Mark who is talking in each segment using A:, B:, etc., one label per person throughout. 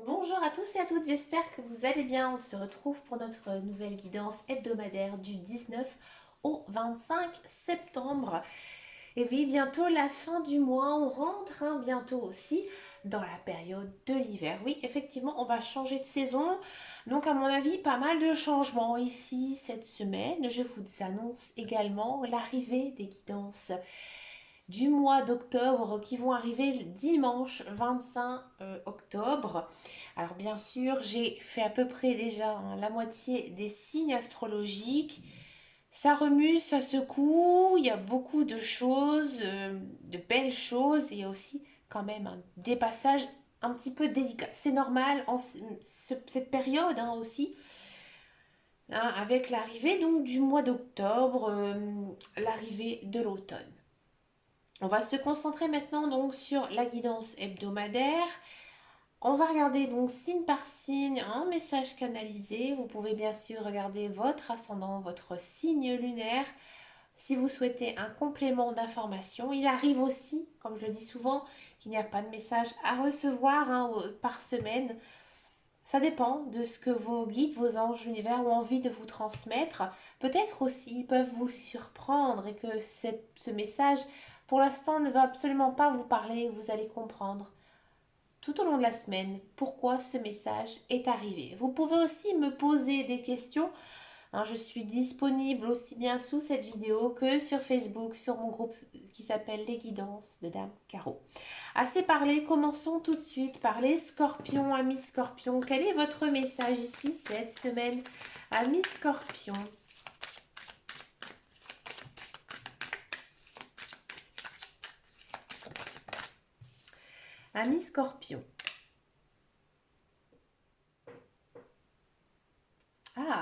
A: Bonjour à tous et à toutes, j'espère que vous allez bien. On se retrouve pour notre nouvelle guidance hebdomadaire du 19 au 25 septembre. Et oui, bientôt la fin du mois, on rentre bientôt aussi dans la période de l'hiver. Oui, effectivement, on va changer de saison. Donc à mon avis, pas mal de changements ici cette semaine. Je vous annonce également l'arrivée des guidances du mois d'octobre qui vont arriver le dimanche 25 octobre. Alors bien sûr, j'ai fait à peu près déjà la moitié des signes astrologiques. Ça remue, ça secoue, il y a beaucoup de choses, de belles choses et aussi quand même des passages un petit peu délicats. C'est normal en cette période aussi, avec l'arrivée donc du mois d'octobre, l'arrivée de l'automne. On va se concentrer maintenant donc sur la guidance hebdomadaire. On va regarder donc signe par signe un message canalisé. Vous pouvez bien sûr regarder votre ascendant, votre signe lunaire. Si vous souhaitez un complément d'information, il arrive aussi, comme je le dis souvent, qu'il n'y a pas de message à recevoir par semaine. Ça dépend de ce que vos guides, vos anges, l'univers ont envie de vous transmettre. Peut-être aussi ils peuvent vous surprendre et que ce message, pour l'instant, ne va absolument pas vous parler. Vous allez comprendre tout au long de la semaine pourquoi ce message est arrivé. Vous pouvez aussi me poser des questions. Je suis disponible aussi bien sous cette vidéo que sur Facebook, sur mon groupe qui s'appelle Les Guidances de Dame Caro. Assez parlé, commençons tout de suite par les scorpions, amis scorpions. Quel est votre message ici cette semaine, amis scorpions? Amis scorpions.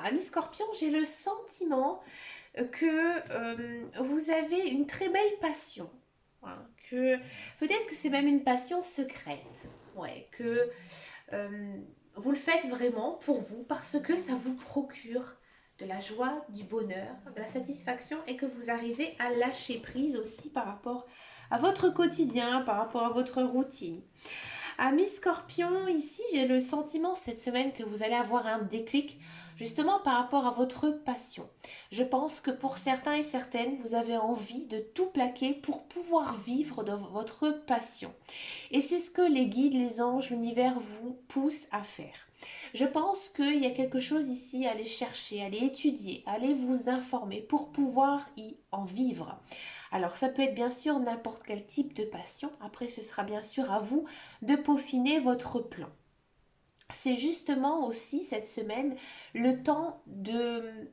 A: Amis scorpions, j'ai le sentiment que vous avez une très belle passion. Que peut-être que c'est même une passion secrète. Ouais, que euh, vous le faites vraiment pour vous parce que ça vous procure de la joie, du bonheur, de la satisfaction et que vous arrivez à lâcher prise aussi par rapport à votre quotidien, par rapport à votre routine. Amis Scorpion, ici j'ai le sentiment cette semaine que vous allez avoir un déclic justement par rapport à votre passion. Je pense que pour certains et certaines, vous avez envie de tout plaquer pour pouvoir vivre de votre passion. Et c'est ce que les guides, les anges, l'univers vous poussent à faire. Je pense qu'il y a quelque chose ici à aller chercher, à aller étudier, à aller vous informer pour pouvoir y en vivre. Alors ça peut être bien sûr n'importe quel type de passion. Après, ce sera bien sûr à vous de peaufiner votre plan. C'est justement aussi cette semaine le temps de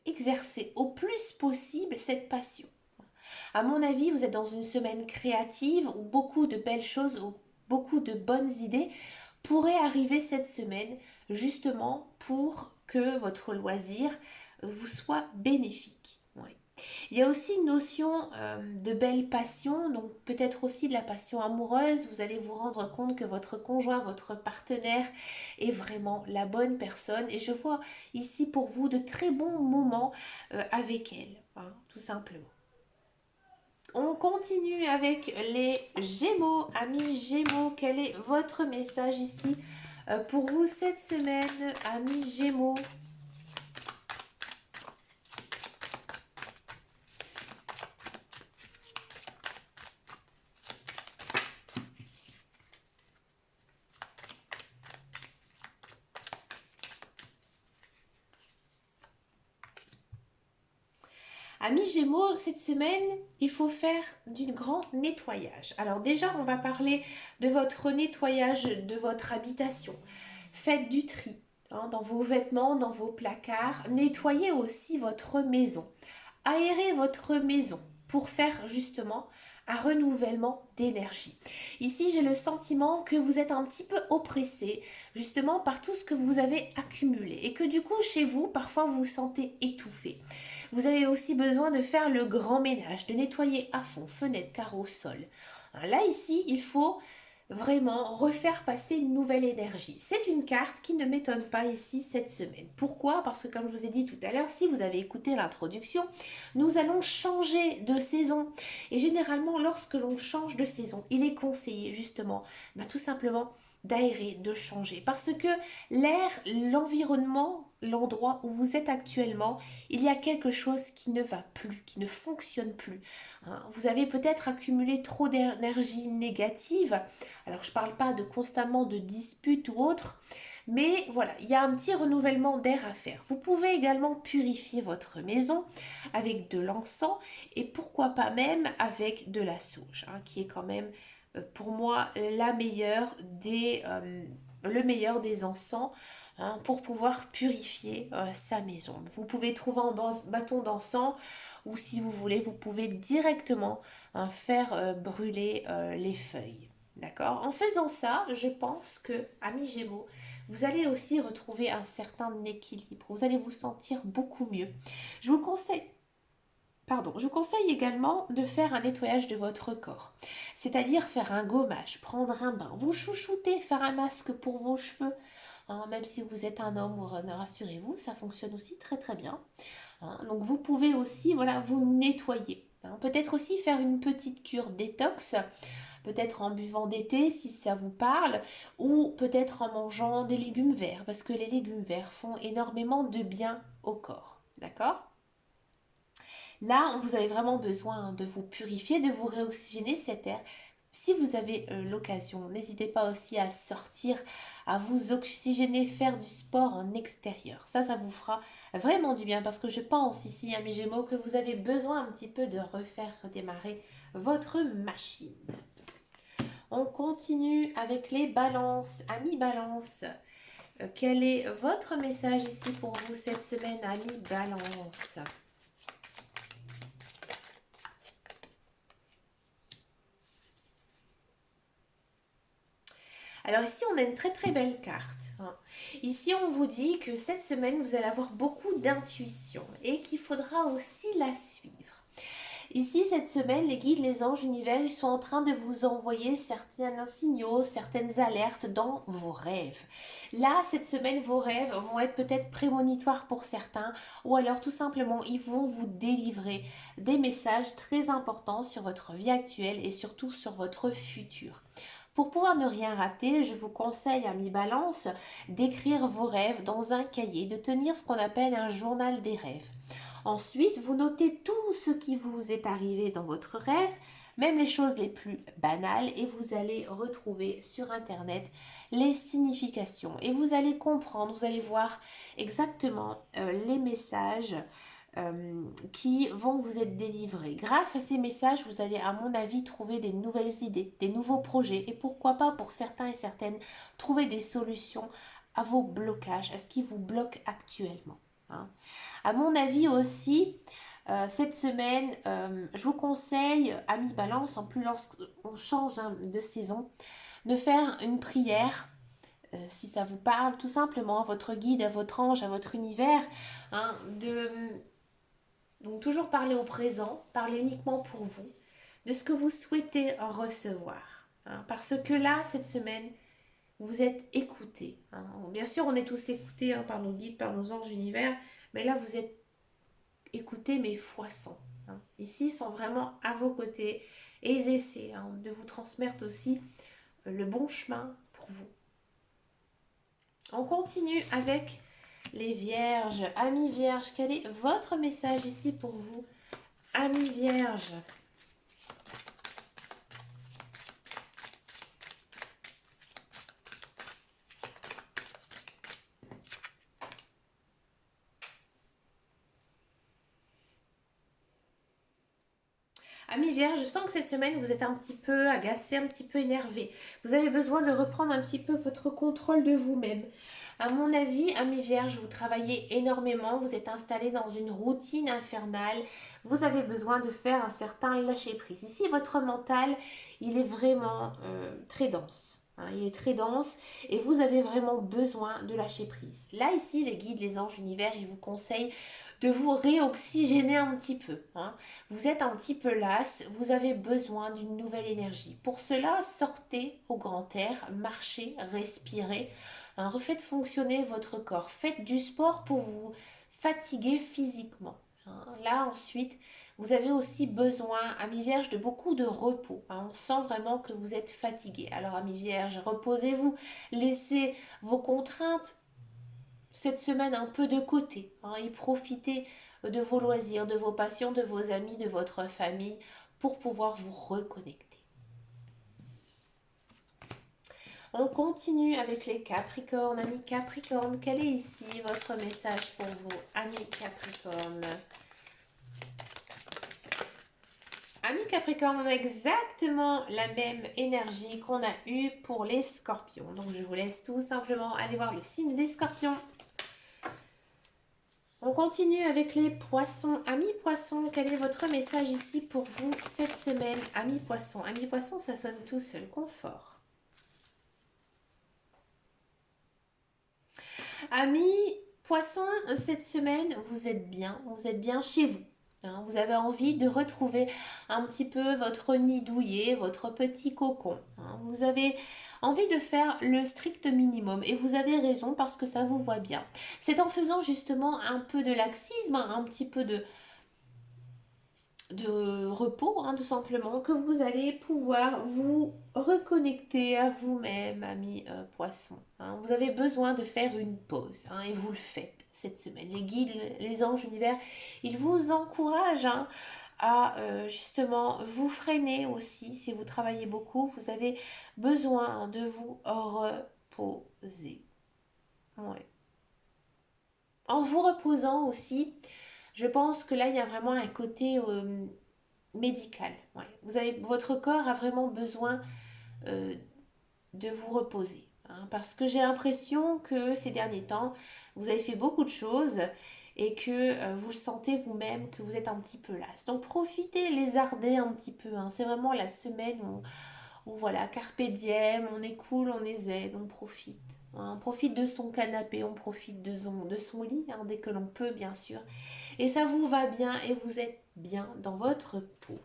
A: exercer au plus possible cette passion. À mon avis, vous êtes dans une semaine créative où beaucoup de belles choses, où beaucoup de bonnes idées pourraient arriver cette semaine justement pour que votre loisir vous soit bénéfique. Ouais. Il y a aussi une notion de belle passion, donc peut-être aussi de la passion amoureuse. Vous allez vous rendre compte que votre conjoint, votre partenaire est vraiment la bonne personne. Et je vois ici pour vous de très bons moments avec elle, tout simplement. On continue avec les Gémeaux. Amis Gémeaux, quel est votre message ici pour vous cette semaine, amis Gémeaux? Amis Gémeaux, cette semaine, il faut faire du grand nettoyage. Alors déjà, on va parler de votre nettoyage de votre habitation. Faites du tri dans vos vêtements, dans vos placards. Nettoyez aussi votre maison. Aérez votre maison pour faire justement un renouvellement d'énergie. Ici, j'ai le sentiment que vous êtes un petit peu oppressé justement par tout ce que vous avez accumulé et que du coup, chez vous, parfois, vous vous sentez étouffé. Vous avez aussi besoin de faire le grand ménage, de nettoyer à fond, fenêtres, carreaux, sol. Là, ici, il faut vraiment refaire passer une nouvelle énergie. C'est une carte qui ne m'étonne pas ici cette semaine. Pourquoi? Parce que comme je vous ai dit tout à l'heure, si vous avez écouté l'introduction, nous allons changer de saison. Et généralement, lorsque l'on change de saison, il est conseillé justement, tout simplement d'aérer, de changer. Parce que l'air, l'environnement, l'endroit où vous êtes actuellement, il y a quelque chose qui ne va plus, qui ne fonctionne plus. Hein. Vous avez peut-être accumulé trop d'énergie négative. Alors je ne parle pas de constamment de disputes ou autre, mais voilà, il y a un petit renouvellement d'air à faire. Vous pouvez également purifier votre maison avec de l'encens et pourquoi pas même avec de la sauge, hein, qui est quand même pour moi le meilleur des encens, hein, pour pouvoir purifier sa maison. Vous pouvez trouver un bâton d'encens ou si vous voulez, vous pouvez directement, hein, faire brûler les feuilles. D'accord? En faisant ça, je pense que, amis Gémeaux, vous allez aussi retrouver un certain équilibre. Vous allez vous sentir beaucoup mieux. Je vous conseille je vous conseille également de faire un nettoyage de votre corps, c'est-à-dire faire un gommage, prendre un bain, vous chouchouter, faire un masque pour vos cheveux, hein, même si vous êtes un homme, rassurez-vous, ça fonctionne aussi très très bien. Hein. Donc vous pouvez aussi voilà, vous nettoyer. Hein. Peut-être aussi faire une petite cure détox, peut-être en buvant des thés si ça vous parle, ou peut-être en mangeant des légumes verts, parce que les légumes verts font énormément de bien au corps. D'accord? Là, vous avez vraiment besoin de vous purifier, de vous réoxygéner cet air. Si vous avez l'occasion, n'hésitez pas aussi à sortir, à vous oxygéner, faire du sport en extérieur. Ça vous fera vraiment du bien parce que je pense ici, amis Gémeaux, que vous avez besoin un petit peu de refaire redémarrer votre machine. On continue avec les balances. Amis balance, quel est votre message ici pour vous cette semaine, amis balance? Alors ici, on a une très très belle carte. Hein. Ici, on vous dit que cette semaine, vous allez avoir beaucoup d'intuition et qu'il faudra aussi la suivre. Ici, cette semaine, les guides, les anges, l'univers, ils sont en train de vous envoyer certains signaux, certaines alertes dans vos rêves. Là, cette semaine, vos rêves vont être peut-être prémonitoires pour certains ou alors tout simplement, ils vont vous délivrer des messages très importants sur votre vie actuelle et surtout sur votre futur. Pour pouvoir ne rien rater, je vous conseille, amis Balance, d'écrire vos rêves dans un cahier, de tenir ce qu'on appelle un journal des rêves. Ensuite, vous notez tout ce qui vous est arrivé dans votre rêve, même les choses les plus banales, et vous allez retrouver sur Internet les significations. Et vous allez comprendre, vous allez voir exactement les messages qui vont vous être délivrés. Grâce à ces messages, vous allez, à mon avis, trouver des nouvelles idées, des nouveaux projets et pourquoi pas, pour certains et certaines, trouver des solutions à vos blocages, à ce qui vous bloque actuellement. Hein. À mon avis aussi, cette semaine, je vous conseille, amis Balance, en plus lorsqu'on change de saison, de faire une prière, si ça vous parle, tout simplement à votre guide, à votre ange, à votre univers, hein, donc toujours parler au présent, parler uniquement pour vous, de ce que vous souhaitez recevoir. Hein, parce que là, cette semaine, vous êtes écoutés. Hein. Bien sûr, on est tous écoutés, hein, par nos guides, par nos anges univers, mais là, vous êtes écoutés, mais fois 100. Hein. Ici, ils sont vraiment à vos côtés et ils essaient, hein, de vous transmettre aussi le bon chemin pour vous. On continue avec les vierges. Amis vierges, quel est votre message ici pour vous? Amis vierges. Amis vierges, je sens que cette semaine, vous êtes un petit peu agacé, un petit peu énervé. Vous avez besoin de reprendre un petit peu votre contrôle de vous-même. À mon avis, amis vierges, vous travaillez énormément, vous êtes installé dans une routine infernale. Vous avez besoin de faire un certain lâcher-prise. Ici, votre mental, il est vraiment très dense. hein, il est très dense et vous avez vraiment besoin de lâcher prise. Là, ici, les guides, les anges, l'univers, ils vous conseillent de vous réoxygéner un petit peu, hein. Vous êtes un petit peu lasse, vous avez besoin d'une nouvelle énergie. Pour cela, sortez au grand air, marchez, respirez, hein, refaites fonctionner votre corps. Faites du sport pour vous fatiguer physiquement, hein. Là, ensuite, vous avez aussi besoin, Amis Vierge, de beaucoup de repos, hein. On sent vraiment que vous êtes fatigué. Alors, Amis Vierge, reposez-vous, laissez vos contraintes cette semaine un peu de côté, hein, et profitez de vos loisirs, de vos passions, de vos amis, de votre famille pour pouvoir vous reconnecter. On continue avec les Capricornes. Amis Capricornes, quel est ici votre message pour vous, amis Capricornes? Amis Capricorne, on a exactement la même énergie qu'on a eue pour les Scorpions. Donc je vous laisse tout simplement aller voir le signe des Scorpions. On continue avec les Poissons. Amis Poissons, quel est votre message ici pour vous cette semaine? Amis Poissons. Amis Poissons, ça sonne tout seul. Confort. Amis Poissons, cette semaine, vous êtes bien chez vous. Hein, vous avez envie de retrouver un petit peu votre nid douillet, votre petit cocon. Hein, vous avez envie de faire le strict minimum et vous avez raison parce que ça vous voit bien. C'est en faisant justement un peu de laxisme, un petit peu de repos, hein, tout simplement, que vous allez pouvoir vous reconnecter à vous-même, amis poissons. Hein. Vous avez besoin de faire une pause, hein, et vous le faites cette semaine. Les guides, les anges, l'univers, ils vous encouragent, hein, à justement vous freiner aussi. Si vous travaillez beaucoup, vous avez besoin de vous reposer. Ouais. En vous reposant aussi, je pense que là, il y a vraiment un côté médical. Ouais. Votre corps a vraiment besoin euh, de vous reposer, hein, parce que j'ai l'impression que ces derniers temps, vous avez fait beaucoup de choses et que vous sentez vous-même que vous êtes un petit peu lasse. Donc profitez, lézardez un petit peu, hein. C'est vraiment la semaine où voilà, carpe diem, on est cool, on est zen, on profite. Hein. On profite de son canapé, on profite de son lit, hein, dès que l'on peut, bien sûr. Et ça vous va bien et vous êtes bien dans votre peau.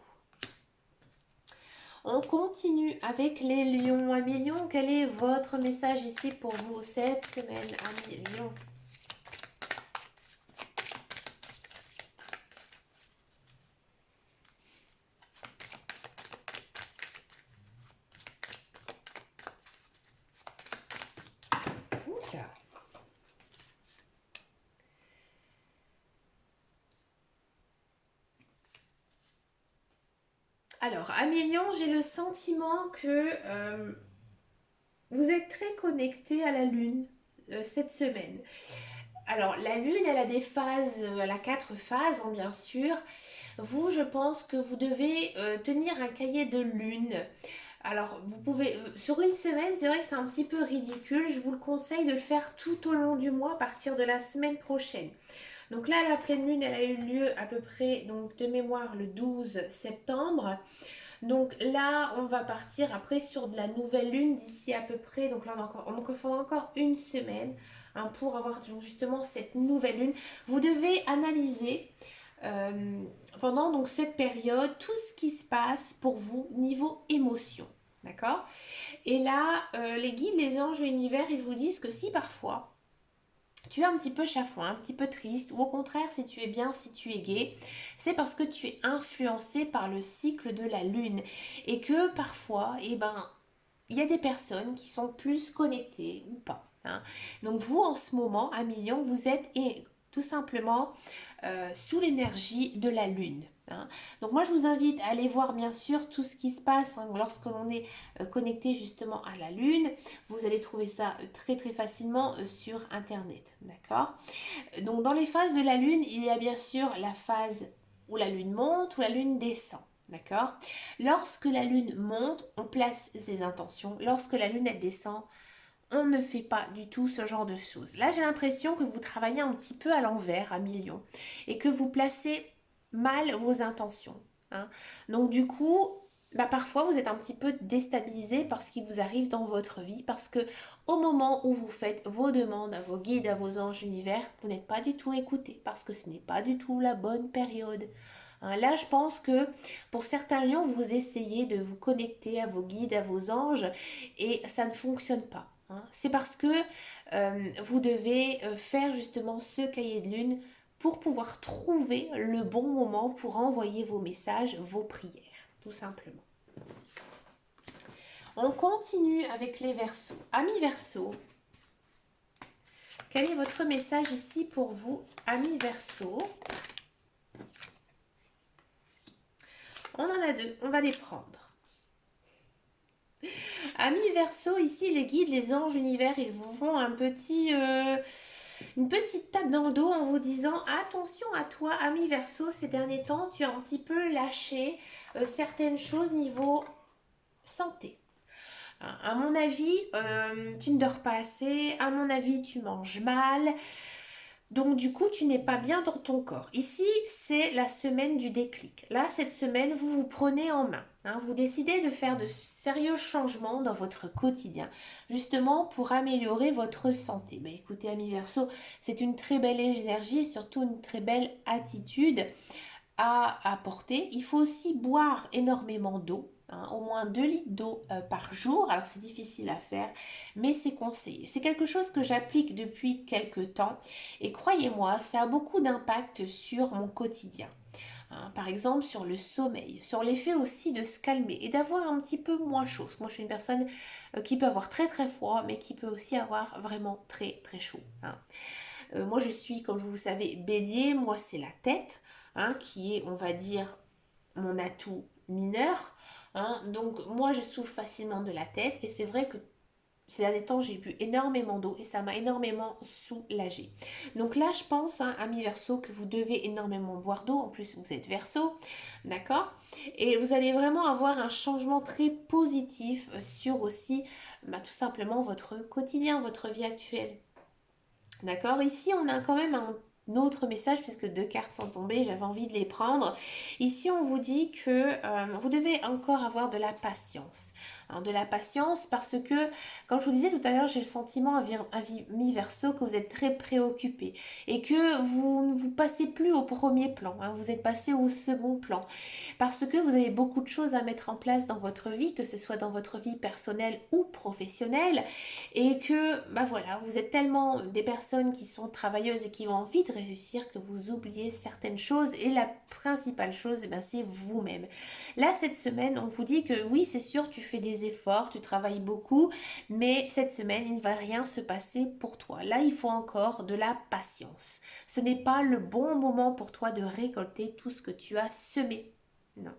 A: On continue avec les lions. Amis lions, quel est votre message ici pour vous cette semaine, amis lions? Oula. Alors, amis lions, j'ai le sentiment que vous êtes très connectés à la lune cette semaine. Alors, la lune, elle a des phases, elle a 4 phases, hein, bien sûr. Vous, je pense que vous devez tenir un cahier de lune. Alors, vous pouvez, sur une semaine, c'est vrai que c'est un petit peu ridicule. Je vous le conseille de le faire tout au long du mois, à partir de la semaine prochaine. Donc là, la pleine lune, elle a eu lieu à peu près, donc de mémoire, le 12 septembre. Donc là, on va partir après sur de la nouvelle lune d'ici à peu près, donc là, il faudra encore une semaine, hein, pour avoir justement cette nouvelle lune. Vous devez analyser pendant donc cette période tout ce qui se passe pour vous niveau émotion. D'accord? Et là, les guides, les anges et l'univers, ils vous disent que si parfois tu es un petit peu chafouin, un petit peu triste, ou au contraire, si tu es bien, si tu es gai, c'est parce que tu es influencé par le cycle de la lune. Et que parfois, eh ben, il y a des personnes qui sont plus connectées ou pas. Hein. Donc vous, en ce moment, à Million, vous êtes tout simplement sous l'énergie de la lune. Hein. Donc moi, je vous invite à aller voir bien sûr tout ce qui se passe, hein, lorsque l'on est connecté justement à la lune. Vous allez trouver ça très très facilement sur internet. D'accord? Donc dans les phases de la lune, il y a bien sûr la phase où la lune monte, où la lune descend. D'accord? Lorsque la lune monte, on place ses intentions. Lorsque la lune elle descend, on ne fait pas du tout ce genre de choses. Là, j'ai l'impression que vous travaillez un petit peu à l'envers, à million, et que vous placez mal vos intentions. Hein. Donc du coup, bah parfois vous êtes un petit peu déstabilisé par ce qui vous arrive dans votre vie parce que au moment où vous faites vos demandes à vos guides, à vos anges univers, vous n'êtes pas du tout écouté parce que ce n'est pas du tout la bonne période. Hein, là, je pense que pour certains lions, vous essayez de vous connecter à vos guides, à vos anges et ça ne fonctionne pas. Hein. C'est parce que vous devez faire justement ce cahier de lune pour pouvoir trouver le bon moment pour envoyer vos messages, vos prières, tout simplement. On continue avec les Verseaux. Amis Verseaux, quel est votre message ici pour vous, amis Verseaux? On en a deux, on va les prendre. Amis Verseaux, ici les guides, les anges univers, ils vous font une petite tape dans le dos en vous disant attention à toi, ami Verseau, ces derniers temps, tu as un petit peu lâché certaines choses niveau santé. À mon avis, tu ne dors pas assez, à mon avis, tu manges mal. Donc du coup, tu n'es pas bien dans ton corps. Ici, c'est la semaine du déclic. Là, cette semaine, vous vous prenez en main. Hein, vous décidez de faire de sérieux changements dans votre quotidien, justement pour améliorer votre santé. Ben, écoutez, amis Verseau, c'est une très belle énergie et surtout une très belle attitude à apporter. Il faut aussi boire énormément d'eau. Hein, au moins 2 litres d'eau par jour. Alors c'est difficile à faire, mais c'est conseillé. C'est quelque chose que j'applique depuis quelques temps et croyez-moi, ça a beaucoup d'impact sur mon quotidien. Hein, par exemple sur le sommeil, sur l'effet aussi de se calmer et d'avoir un petit peu moins chaud. Moi je suis une personne qui peut avoir très très froid, mais qui peut aussi avoir vraiment très très chaud. Hein. Moi je suis, comme vous savez, bélier, moi c'est la tête, hein, qui est, on va dire, mon atout mineur. Hein. Donc moi je souffre facilement de la tête et c'est vrai que ces derniers temps j'ai bu énormément d'eau et ça m'a énormément soulagée. Donc là je pense, hein, amis Verseau, que vous devez énormément boire d'eau. En plus vous êtes Verseau, d'accord? Et vous allez vraiment avoir un changement très positif sur aussi tout simplement votre quotidien, votre vie actuelle. D'accord? Ici, on a quand même un autre message puisque deux cartes sont tombées, j'avais envie de les prendre. Ici, on vous dit que vous devez encore avoir de la patience. Hein, de la patience parce que, comme je vous disais tout à l'heure, j'ai le sentiment à mi-verso que vous êtes très préoccupé et que vous ne vous passez plus au premier plan. Hein, vous êtes passé au second plan parce que vous avez beaucoup de choses à mettre en place dans votre vie, que ce soit dans votre vie personnelle ou professionnelle et que voilà, vous êtes tellement des personnes qui sont travailleuses et qui ont envie de réussir que vous oubliez certaines choses et la principale chose, c'est vous-même. Là, cette semaine, on vous dit que oui, c'est sûr, tu fais des efforts, tu travailles beaucoup, mais cette semaine, il ne va rien se passer pour toi. Là, il faut encore de la patience. Ce n'est pas le bon moment pour toi de récolter tout ce que tu as semé. Non.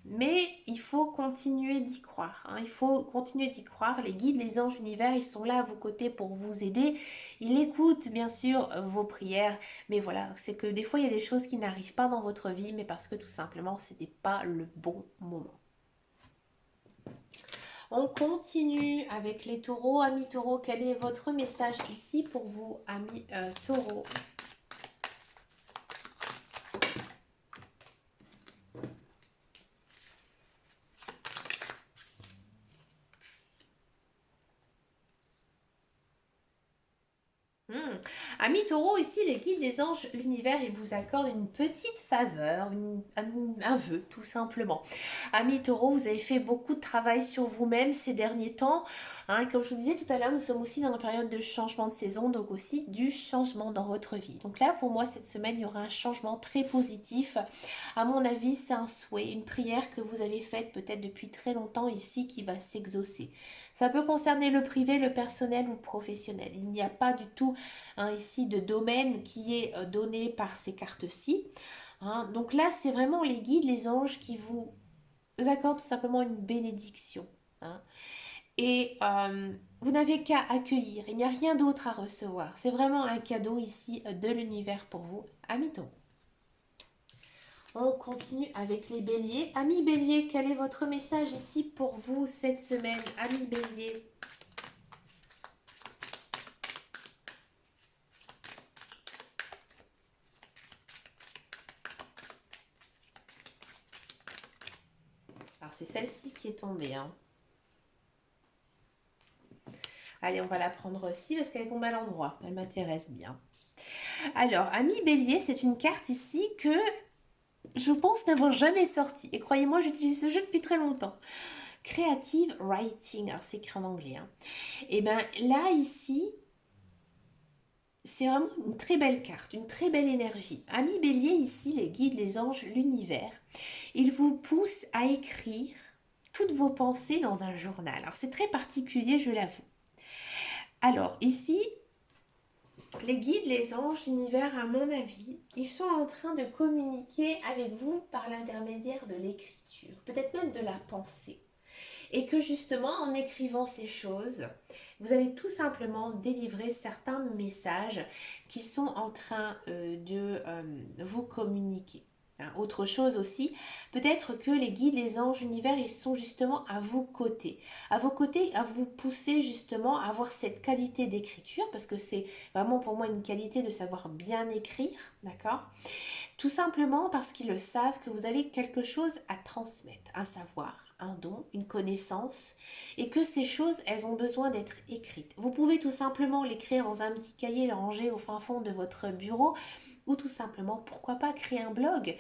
A: Mais il faut continuer d'y croire. Hein. Il faut continuer d'y croire. Les guides, les anges univers, ils sont là à vos côtés pour vous aider. Ils écoutent bien sûr vos prières. Mais voilà, c'est que des fois, il y a des choses qui n'arrivent pas dans votre vie, mais parce que tout simplement, ce n'était pas le bon moment. On continue avec les taureaux. Amis taureaux, quel est votre message ici pour vous, amis taureaux? Amis taureau, ici les guides des anges, l'univers, ils vous accordent une petite faveur, un vœu tout simplement. Amis taureau, vous avez fait beaucoup de travail sur vous-même ces derniers temps. Hein, comme je vous disais tout à l'heure, nous sommes aussi dans la période de changement de saison, donc aussi du changement dans votre vie. Donc là, pour moi, cette semaine, il y aura un changement très positif. À mon avis, c'est un souhait, une prière que vous avez faite peut-être depuis très longtemps ici qui va s'exaucer. Ça peut concerner le privé, le personnel ou le professionnel. Il n'y a pas du tout ici de domaine qui est donné par ces cartes-ci. Hein. Donc là, c'est vraiment les guides, les anges qui vous accordent tout simplement une bénédiction. Hein. Et vous n'avez qu'à accueillir. Il n'y a rien d'autre à recevoir. C'est vraiment un cadeau ici de l'univers pour vous, amis taureaux. On continue avec les béliers. Amis béliers, quel est votre message ici pour vous cette semaine, amis béliers? c'est celle-ci qui est tombée. Hein. Allez, on va la prendre aussi parce qu'elle est tombée à l'endroit. Elle m'intéresse bien. Alors, ami Bélier, c'est une carte ici que je pense n'avoir jamais sortie. Et croyez-moi, j'utilise ce jeu depuis très longtemps. Creative Writing. Alors, c'est écrit en anglais. Hein. Et bien là, ici, c'est vraiment une très belle carte, une très belle énergie. Ami Bélier, ici, les guides, les anges, l'univers, ils vous poussent à écrire toutes vos pensées dans un journal. Alors, c'est très particulier, je l'avoue. Alors, ici, les guides, les anges, l'univers, à mon avis, ils sont en train de communiquer avec vous par l'intermédiaire de l'écriture, peut-être même de la pensée. Et que justement, en écrivant ces choses, vous allez tout simplement délivrer certains messages qui sont en train de vous communiquer. Hein, autre chose aussi, peut-être que les guides, les anges, l'univers, ils sont justement à vos côtés. À vos côtés, à vous pousser justement à avoir cette qualité d'écriture, parce que c'est vraiment pour moi une qualité de savoir bien écrire, d'accord ? Tout simplement parce qu'ils le savent que vous avez quelque chose à transmettre, un savoir, un don, une connaissance, et que ces choses, elles ont besoin d'être écrites. Vous pouvez tout simplement l'écrire dans un petit cahier, le ranger au fin fond de votre bureau, ou tout simplement, pourquoi pas créer un blog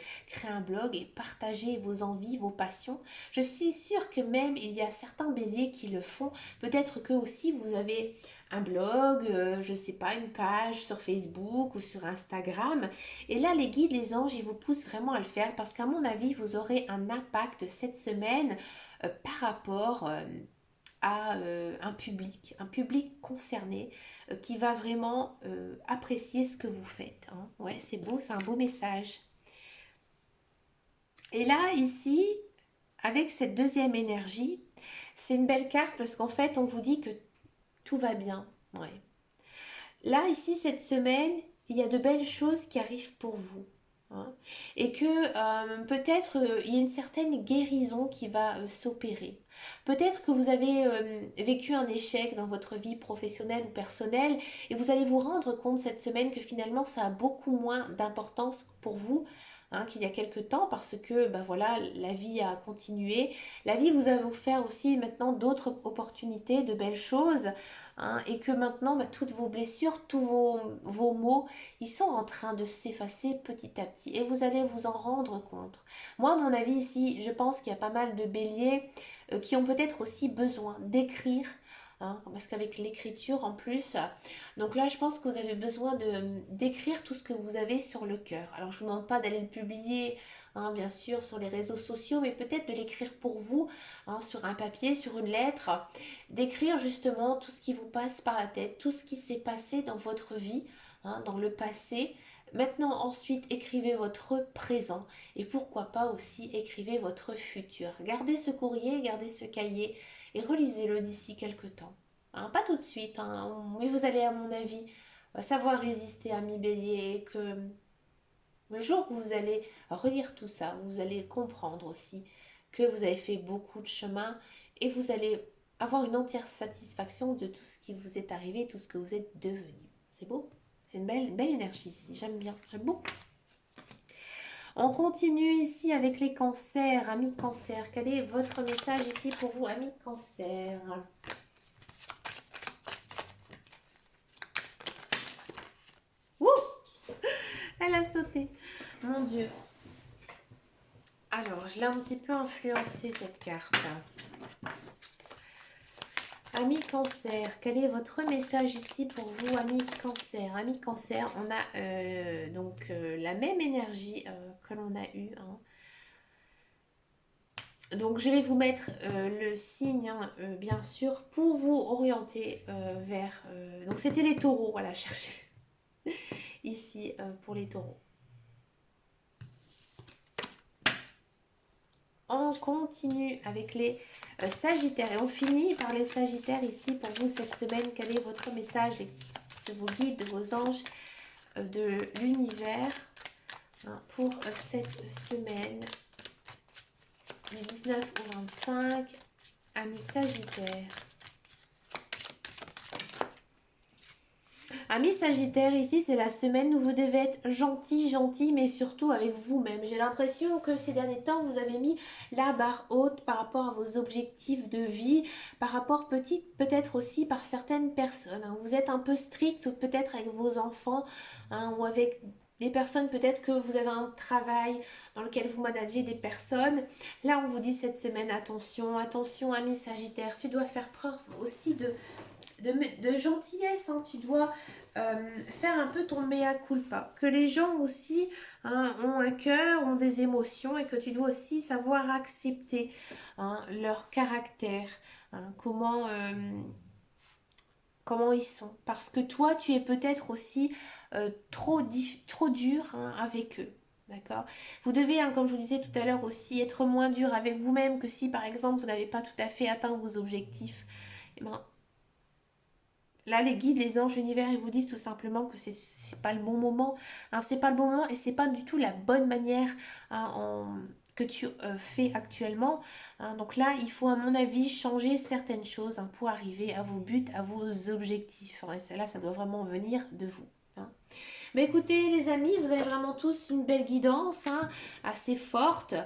A: et partager vos envies, vos passions. Je suis sûre que même il y a certains béliers qui le font. Peut-être que aussi vous avez un blog, je sais pas, une page sur Facebook ou sur Instagram. Et là, les guides, les anges, ils vous poussent vraiment à le faire parce qu'à mon avis, vous aurez un impact cette semaine par rapport à un public concerné qui va vraiment apprécier ce que vous faites. Hein. Ouais, c'est beau, c'est un beau message. Et là, ici, avec cette deuxième énergie, c'est une belle carte parce qu'en fait, on vous dit que tout va bien. Ouais. Là, ici, cette semaine, il y a de belles choses qui arrivent pour vous. Hein, et que peut-être il y a une certaine guérison qui va s'opérer. Peut-être que vous avez vécu un échec dans votre vie professionnelle ou personnelle et vous allez vous rendre compte cette semaine que finalement ça a beaucoup moins d'importance pour vous hein, qu'il y a quelque temps parce que bah, voilà, la vie a continué. La vie vous a offert aussi maintenant d'autres opportunités, de belles choses hein, et que maintenant bah, toutes vos blessures, tous vos maux ils sont en train de s'effacer petit à petit et vous allez vous en rendre compte. Moi, à mon avis, ici, je pense qu'il y a pas mal de béliers qui ont peut-être aussi besoin d'écrire. Hein, parce qu'avec l'écriture en plus, donc là je pense que vous avez besoin d'écrire tout ce que vous avez sur le cœur. Alors je ne vous demande pas d'aller le publier hein, bien sûr sur les réseaux sociaux, mais peut-être de l'écrire pour vous hein, sur un papier, sur une lettre, d'écrire justement tout ce qui vous passe par la tête, tout ce qui s'est passé dans votre vie hein, dans le passé. Maintenant, ensuite, écrivez votre présent et pourquoi pas aussi écrivez votre futur. Gardez ce courrier, gardez ce cahier et relisez-le d'ici quelques temps. Hein, pas tout de suite, hein, mais vous allez, à mon avis, savoir résister à mi-bélier et que le jour où vous allez relire tout ça, vous allez comprendre aussi que vous avez fait beaucoup de chemin et vous allez avoir une entière satisfaction de tout ce qui vous est arrivé, tout ce que vous êtes devenu. C'est beau? C'est une belle énergie ici, j'aime bien, j'aime beaucoup. On continue ici avec les cancers, amis cancer. Quel est votre message ici pour vous, amis cancer? Ouh, elle a sauté, mon Dieu. Alors, je l'ai un petit peu influencé cette carte. Amis cancer, quel est votre message ici pour vous, amis cancer? Amis cancer, on a donc la même énergie que l'on a eue. Hein. Donc je vais vous mettre le signe, hein, bien sûr, pour vous orienter vers... donc c'était les taureaux, voilà, cherchez ici pour les taureaux. On continue avec les sagittaires et on finit par les sagittaires ici pour vous cette semaine. Quel est votre message de vos guides, de vos anges, de l'univers hein, pour cette semaine du 19 au 25, amis sagittaires. Amis Sagittaire, ici c'est la semaine où vous devez être gentil, mais surtout avec vous-même. J'ai l'impression que ces derniers temps, vous avez mis la barre haute par rapport à vos objectifs de vie, par rapport peut-être aussi par certaines personnes, hein. Vous êtes un peu strict, ou peut-être avec vos enfants, hein, ou avec des personnes, peut-être que vous avez un travail dans lequel vous managez des personnes. Là, on vous dit cette semaine, attention, attention, ami Sagittaire, tu dois faire preuve aussi de gentillesse, hein. Tu dois faire un peu ton mea culpa. Que les gens aussi, hein, ont un cœur, ont des émotions et que tu dois aussi savoir accepter, hein, leur caractère, hein, comment ils sont. Parce que toi, tu es peut-être aussi trop dur, hein, avec eux. D'accord. Vous devez, hein, comme je vous disais tout à l'heure aussi, être moins dur avec vous-même que si, par exemple, vous n'avez pas tout à fait atteint vos objectifs. Eh ben, là, les guides, les anges, l'univers, ils vous disent tout simplement que c'est pas le bon moment, hein, c'est pas le bon moment et c'est pas du tout la bonne manière, hein, que tu fais actuellement, hein. Donc là, il faut, à mon avis, changer certaines choses, hein, pour arriver à vos buts, à vos objectifs, hein. Et ça, là, ça doit vraiment venir de vous, hein. Mais écoutez, les amis, vous avez vraiment tous une belle guidance, hein, assez forte,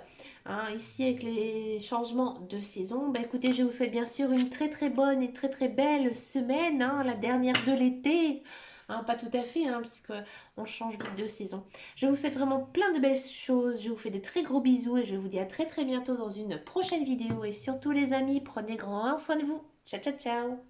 A: hein, ici avec les changements de saison. Bah, écoutez, je vous souhaite bien sûr une très très bonne et très très belle semaine, hein, la dernière de l'été. Hein, pas tout à fait, hein, puisque on change vite de saison. Je vous souhaite vraiment plein de belles choses. Je vous fais de très gros bisous et je vous dis à très très bientôt dans une prochaine vidéo. Et surtout les amis, prenez grand soin de vous. Ciao ciao ciao.